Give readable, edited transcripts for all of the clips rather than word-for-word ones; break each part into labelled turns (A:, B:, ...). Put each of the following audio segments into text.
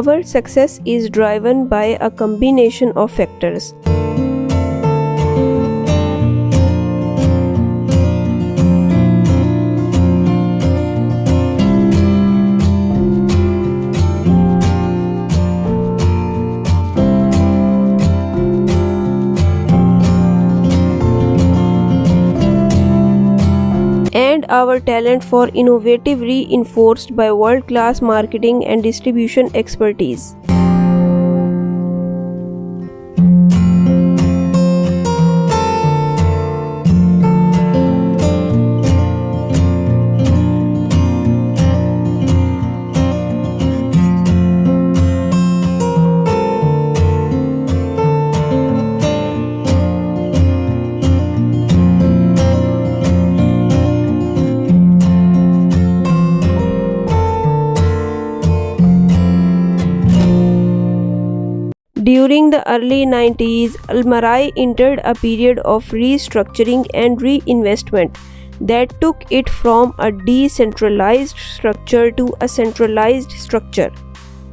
A: Our success is driven by a combination of factors. And our talent for innovative reinforced by world-class marketing and distribution expertise. During the early 90s, Almarai entered a period of restructuring and reinvestment that took it from a decentralized structure to a centralized structure.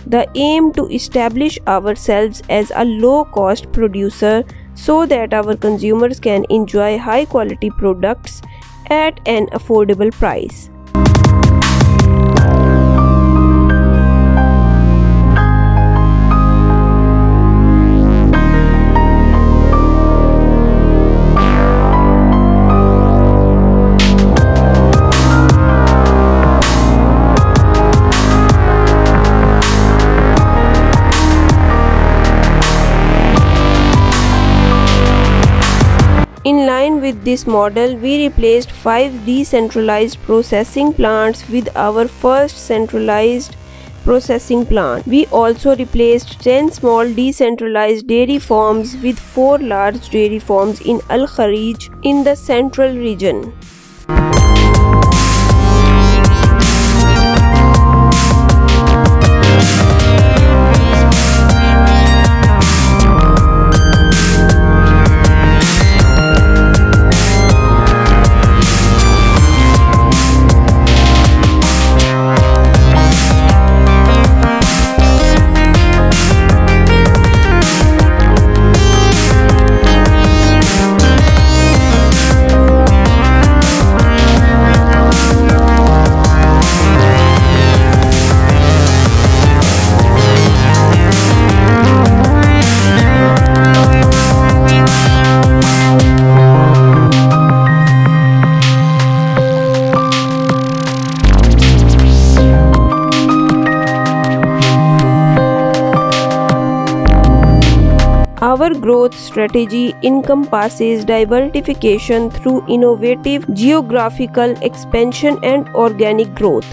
A: The aim to establish ourselves as a low-cost producer so that our consumers can enjoy high-quality products at an affordable price. In line with this model, we replaced 5 decentralized processing plants with our first centralized processing plant. We also replaced 10 small decentralized dairy farms with 4 large dairy farms in Al Kharij in the central region. Our growth strategy encompasses diversification through innovative geographical expansion and organic growth.